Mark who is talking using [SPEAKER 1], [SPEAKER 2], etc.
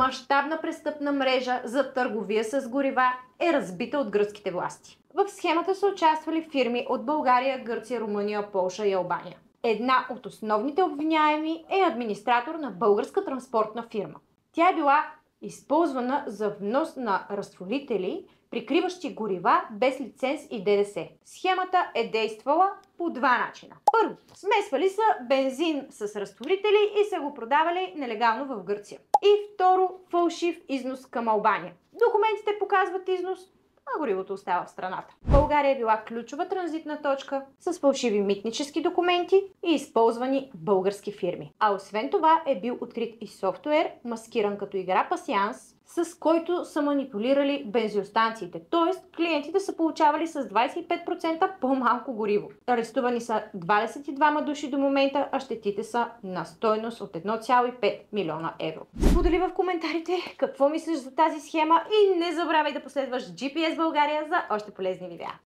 [SPEAKER 1] мащабна престъпна мрежа за търговия с горива е разбита от гръцките власти. В схемата са участвали фирми от България, Гърция, Румъния, Полша и Албания. Една от основните обвиняеми е администратор на българска транспортна фирма. Тя е била използвана за внос на разтворители, прикриващи горива без лиценз и ДДС. Схемата е действала по два начина. Първо, смесвали са бензин с разтворители и са го продавали нелегално в Гърция. И второ, фалшив износ към Албания. Документите показват износ, а горивото остава в страната. България е била ключова транзитна точка с фалшиви митнически документи и използвани български фирми. А освен това е бил открит и софтуер, маскиран като игра пасианс, с който са манипулирали бензиностанциите. Т.е. клиентите са получавали с 25% по-малко гориво. Арестувани са 22 души до момента, а щетите са на стойност от 1,5 милиона евро. Сподели в коментарите какво мислиш за тази схема и не забравяй да последваш GPS България за още полезни видеа.